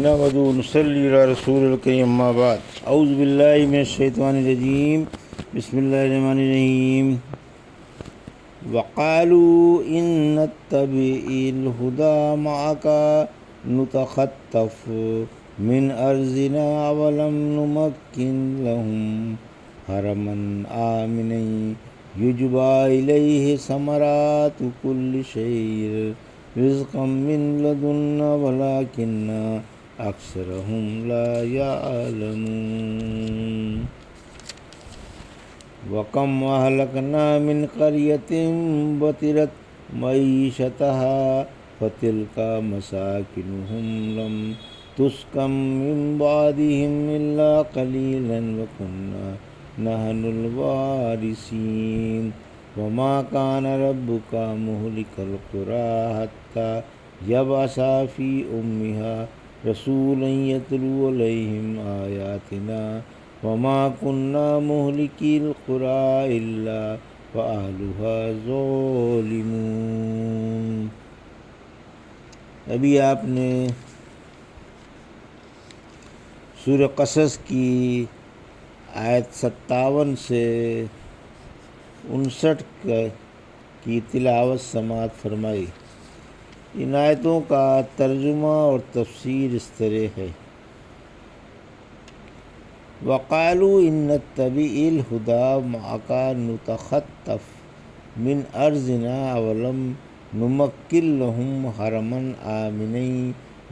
نحمد ونصلی علی رسول الکریم اما بعد اعوذ باللہ من الشیطان الرجیم بسم اللہ الرحمن الرحیم وقالوا ان نتبع الہدی معک نتخطف من ارضنا ولم نمکن لهم حرما آمنا یجبی الیہ ثمرات کل شیء رزقا من لدنا ولکن اکثرهم لا يعلمون وکم اہلکنا من قریۃ بطرت معیشتها فتلک مساکنهم لم تسکن من بعدهم الا قلیلا وکنا نحن الوارثین وما كان ربك مهلك القرى حتى يبعث في أمها رسولا يتلو عليهم آياتنا وما كنا مهلكي القرى إلا وأهلها ظالمون۔ ابھی آپ نے سورہ قصص کی آیت 57 سے 59 کی تلاوت سماعت فرمائی۔ ان آیتوں کا ترجمہ اور تفسیر اس طرح ہے: وقالوا ان نتبع الہدی معک نتخطف من ارضنا ولم نمکن لهم حرما آمنا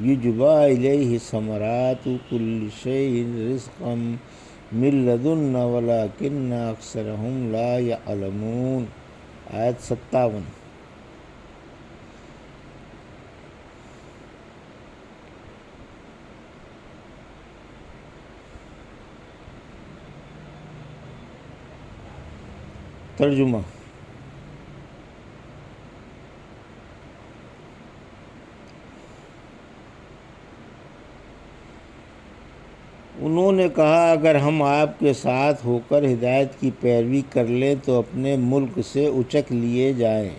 یجبی الیہ ثمرات کل شیء رزقا من لدنا ولکن اکثرهم لا یعلمون۔ آیت 57۔ ترجمہ: انہوں نے کہا اگر ہم آپ کے ساتھ ہو کر ہدایت کی پیروی کر لیں تو اپنے ملک سے اچک لیے جائیں۔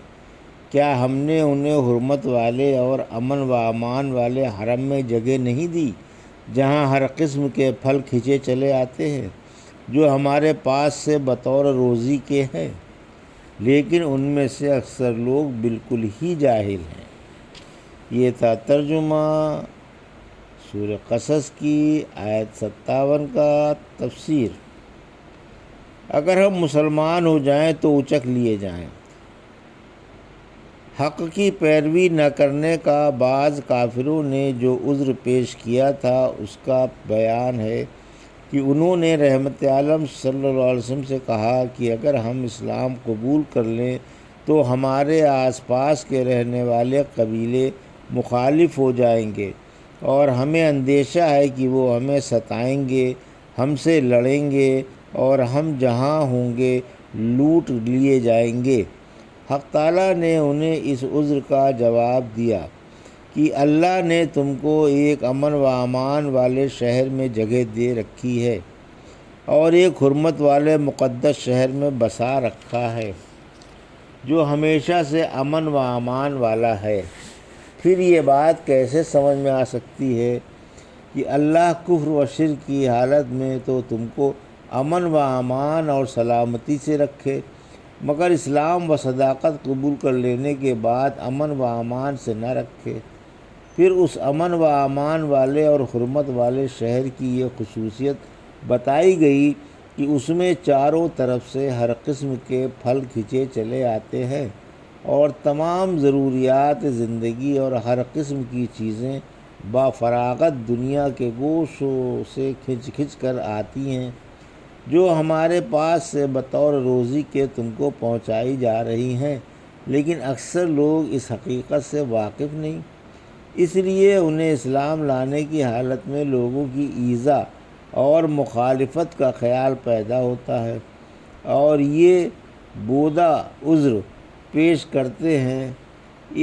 کیا ہم نے انہیں حرمت والے اور امن و امان والے حرم میں جگہ نہیں دی جہاں ہر قسم کے پھل کھنچے چلے آتے ہیں جو ہمارے پاس سے بطور روزی کے ہیں؟ لیکن ان میں سے اکثر لوگ بالکل ہی جاہل ہیں۔ یہ تھا ترجمہ سورہ قصص کی آیت 57 کا تفسیر۔ اگر ہم مسلمان ہو جائیں تو اچک لیے جائیں۔ حق کی پیروی نہ کرنے کا بعض کافروں نے جو عذر پیش کیا تھا اس کا بیان ہے کہ انہوں نے رحمت عالم صلی اللہ علیہ وسلم سے کہا کہ اگر ہم اسلام قبول کر لیں تو ہمارے آس پاس کے رہنے والے قبیلے مخالف ہو جائیں گے اور ہمیں اندیشہ ہے کہ وہ ہمیں ستائیں گے، ہم سے لڑیں گے اور ہم جہاں ہوں گے لوٹ لیے جائیں گے۔ حق تعالیٰ نے انہیں اس عذر کا جواب دیا کہ اللہ نے تم کو ایک امن و امان والے شہر میں جگہ دے رکھی ہے اور ایک حرمت والے مقدس شہر میں بسا رکھا ہے جو ہمیشہ سے امن و امان والا ہے۔ پھر یہ بات کیسے سمجھ میں آ سکتی ہے کہ اللہ کفر و شرک کی حالت میں تو تم کو امن و امان اور سلامتی سے رکھے مگر اسلام و صداقت قبول کر لینے کے بعد امن و امان سے نہ رکھے؟ پھر اس امن و امان والے اور حرمت والے شہر کی یہ خصوصیت بتائی گئی کہ اس میں چاروں طرف سے ہر قسم کے پھل کھنچے چلے آتے ہیں اور تمام ضروریات زندگی اور ہر قسم کی چیزیں بفراغت دنیا کے گوشوں سے کھنچ کر آتی ہیں جو ہمارے پاس سے بطور روزی کے تم کو پہنچائی جا رہی ہیں، لیکن اکثر لوگ اس حقیقت سے واقف نہیں۔ اس لیے انہیں اسلام لانے کی حالت میں لوگوں کی ایذا اور مخالفت کا خیال پیدا ہوتا ہے اور یہ بودا عذر پیش کرتے ہیں۔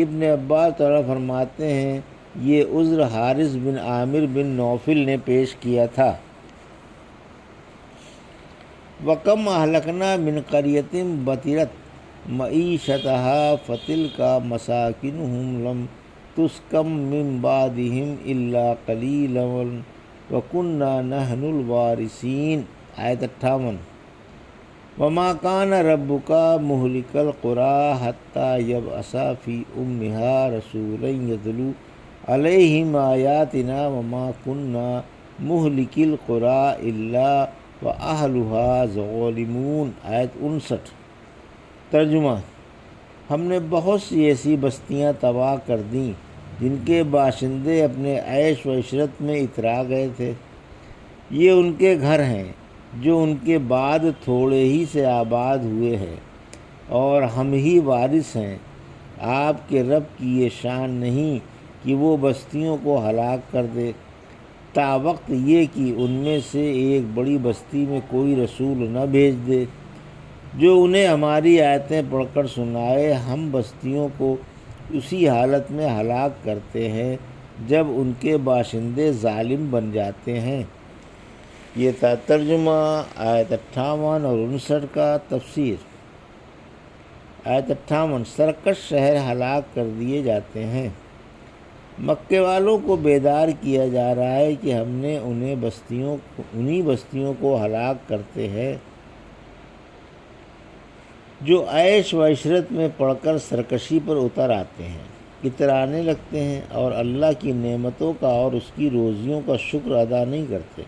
ابن عباس فرماتے ہیں یہ عذر حارث بن عامر بن نوفل نے پیش کیا تھا۔ وَكَمْ أَهْلَكْنَا مِنْ قَرْيَةٍ بَطِرَتْ مَعِيشَتَهَا فَتِلْكَ مَسَاكِنُهُمْ لَمْ تسکم من بعدہم الا قلیلا وکننا نحن الوارثین۔ آیت 58۔ وما کان ربک مہلک القری حتی یبعث فی امہا رسولا یتلو علیہم آیاتنا وما کننا مہلک القری الا واہلھا ظالمون۔ آیت 59۔ ترجمہ: ہم نے بہت سی ایسی بستیاں تباہ کر دیں جن کے باشندے اپنے عیش و عشرت میں اترا گئے تھے۔ یہ ان کے گھر ہیں جو ان کے بعد تھوڑے ہی سے آباد ہوئے ہیں، اور ہم ہی وارث ہیں۔ آپ کے رب کی یہ شان نہیں کہ وہ بستیوں کو ہلاک کر دے، تا وقت یہ کہ ان میں سے ایک بڑی بستی میں کوئی رسول نہ بھیج دے جو انہیں ہماری آیتیں پڑھ کر سنائے۔ ہم بستیوں کو اسی حالت میں ہلاک کرتے ہیں جب ان کے باشندے ظالم بن جاتے ہیں۔ یہ تھا ترجمہ آیت 58 اور 59 کا۔ تفسیر۔ آیت 58۔ سرکش شہر ہلاک کر دیے جاتے ہیں۔ مکے والوں کو بیدار کیا جا رہا ہے کہ ہم نے انہی بستیوں کو ہلاک کرتے ہیں جو عیش و عشرت میں پڑھ کر سرکشی پر اتر آتے ہیں، اترانے لگتے ہیں، اور اللہ کی نعمتوں کا اور اس کی روزیوں کا شکر ادا نہیں کرتے۔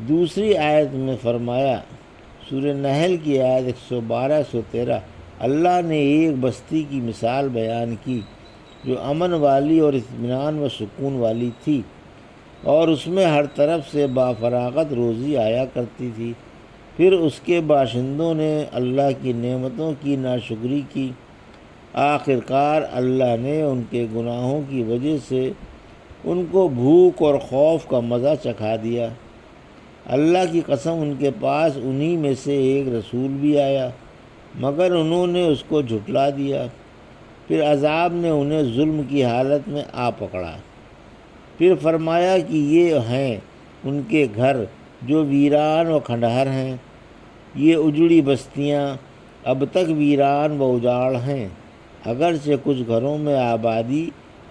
دوسری آیت میں فرمایا، سورہ نحل کی آیت 112-113، اللہ نے ایک بستی کی مثال بیان کی جو امن والی اور اطمینان و سکون والی تھی، اور اس میں ہر طرف سے بافراغت روزی آیا کرتی تھی۔ پھر اس کے باشندوں نے اللہ کی نعمتوں کی ناشکری کی۔ آخر کار اللہ نے ان کے گناہوں کی وجہ سے ان کو بھوک اور خوف کا مزہ چکھا دیا۔ اللہ کی قسم، ان کے پاس انہی میں سے ایک رسول بھی آیا، مگر انہوں نے اس کو جھٹلا دیا۔ پھر عذاب نے انہیں ظلم کی حالت میں آ پکڑا۔ پھر فرمایا کہ یہ ہیں ان کے گھر جو ویران و کھنڈہر ہیں۔ یہ اجڑی بستیاں اب تک ویران و اجاڑ ہیں، اگرچہ کچھ گھروں میں آبادی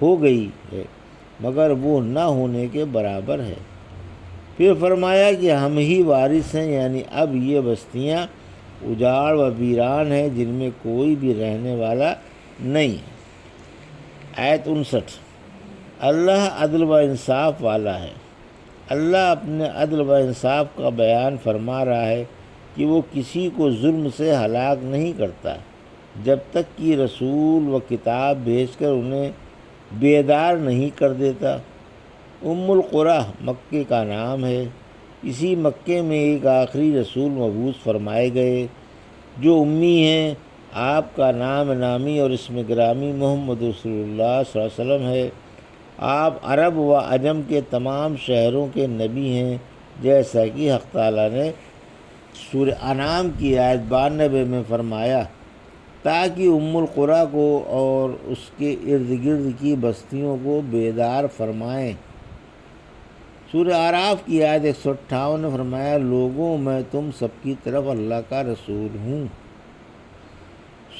ہو گئی ہے مگر وہ نہ ہونے کے برابر ہے۔ پھر فرمایا کہ ہم ہی وارث ہیں، یعنی اب یہ بستیاں اجاڑ و ویران ہیں جن میں کوئی بھی رہنے والا نہیں۔ آیت 59۔ اللہ عدل و انصاف والا ہے۔ اللہ اپنے عدل و انصاف کا بیان فرما رہا ہے کہ وہ کسی کو ظلم سے ہلاک نہیں کرتا جب تک کہ رسول و کتاب بھیج کر انہیں بیدار نہیں کر دیتا۔ القریٰ مکے کا نام ہے۔ اسی مکے میں ایک آخری رسول مبعوث فرمائے گئے جو امی ہیں۔ آپ کا نام نامی اور اسم گرامی محمد رسول اللہ صلی اللہ علیہ وسلم ہے۔ آپ عرب و عجم کے تمام شہروں کے نبی ہیں، جیسا کہ حق تعالیٰ نے سورہ انعام کی آیت 92 میں فرمایا، تاکہ القریٰ کو اور اس کے ارد گرد کی بستیوں کو بیدار فرمائیں۔ سورہ اعراف کی آیت 158 نے فرمایا، لوگوں میں تم سب کی طرف اللہ کا رسول ہوں۔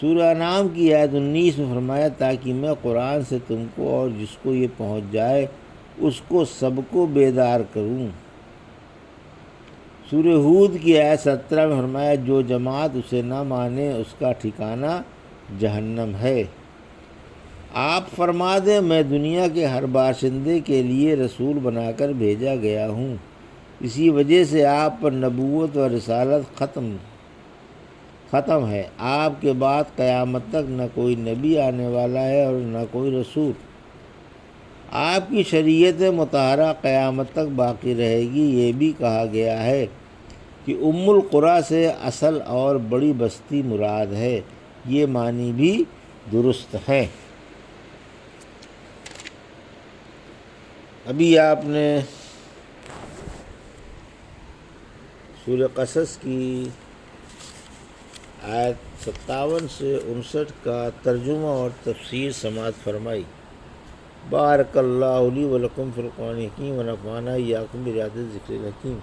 سورہ انعام کی آیت 19 میں فرمایا، تاکہ میں قرآن سے تم کو اور جس کو یہ پہنچ جائے اس کو سب کو بیدار کروں۔ سورہ ہود کی آیت 17 میں فرمایا، جو جماعت اسے نہ مانے اس کا ٹھکانہ جہنم ہے۔ آپ فرما دیں، میں دنیا کے ہر باشندے کے لیے رسول بنا کر بھیجا گیا ہوں، اسی وجہ سے آپ پر نبوت و رسالت ختم ہے۔ آپ کے بعد قیامت تک نہ کوئی نبی آنے والا ہے اور نہ کوئی رسول۔ آپ کی شریعت مطہرہ قیامت تک باقی رہے گی۔ یہ بھی کہا گیا ہے کہ القریٰ سے اصل اور بڑی بستی مراد ہے۔ یہ معنی بھی درست ہے۔ ابھی آپ نے سورہ قصص کی آیت 57 سے 59 کا ترجمہ اور تفسیر سماعت فرمائی۔ بارک اللہ لی و لکم فی القرآن الحکیم و نفعنی وایاکم بآیات الذکر الحکیم۔